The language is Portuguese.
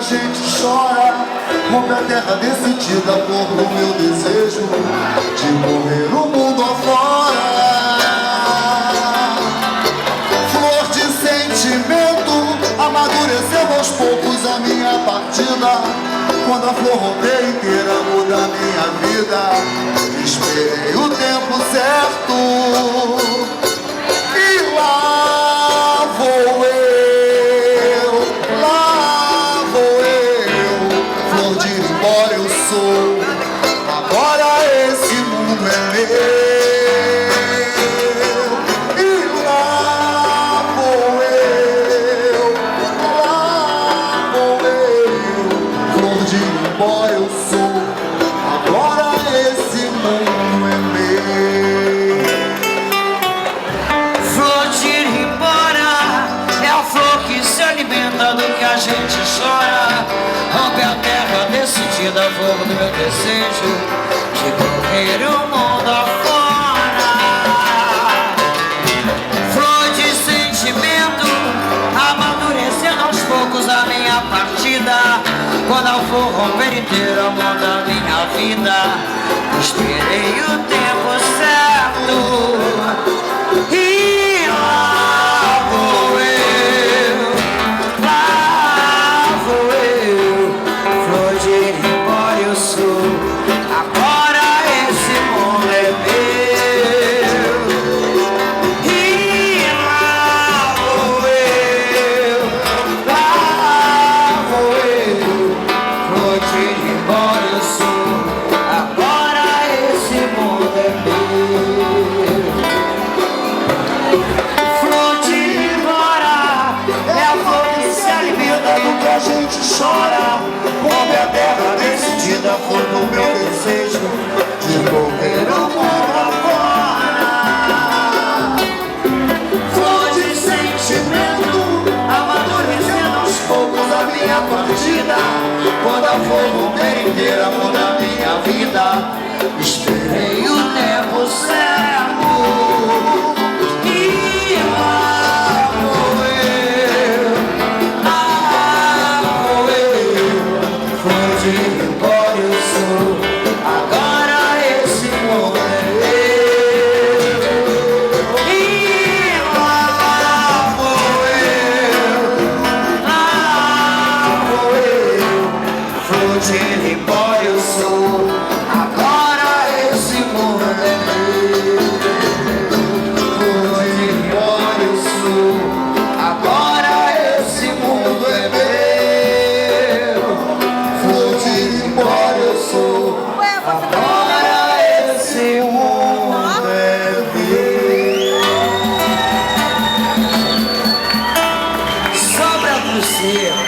gente chora. Rompe a terra decidida, flor do meu desejo de correr o mundo afora. Flor de sentimento, amadurecendo aos poucos a minha partida. Quando a flor romper inteira, muda a minha vida. Esperei o tempo certo e lá vou eu, flor de ir embora eu sou. Agora esse mundo é meu. E lá vou eu, flor de ir embora eu sou. Agora esse mundo é meu. Flor de ir embora é a flor que se alimenta do que a gente chora. Rompe a terra decidida, flor do meu desejo de correr o mundo afora. Flor de sentimento, amadurecendo aos poucos a minha partida. Quando a flor romper inteira, muda a minha vida. Esperei o tempo certo e lá vou eu, flor de ir embora eu sou. Agora esse mundo é meu. E lá vou eu, flor de ir embora eu sou. Agora esse mundo é meu. Flor de ir embora é a flor que se alimenta do que a gente chora. Rompe a terra decidida, flor do meu desejo de correr o mundo afora. Flor de sentimento, amadurecendo aos poucos a minha partida. Quando a flor romper inteira, muda a minha vida. Esperei o tempo certo e lá vou eu, flor de ir embora eu sou. Agora esse mundo é meu. E lá vou eu, flor de ir embora eu sou. Agora esse mundo é meu. Flor de ir embora eu sou. Agora esse mundo é meu. Flor de ir embora eu sou. Agora esse mundo é meu. Sobra você.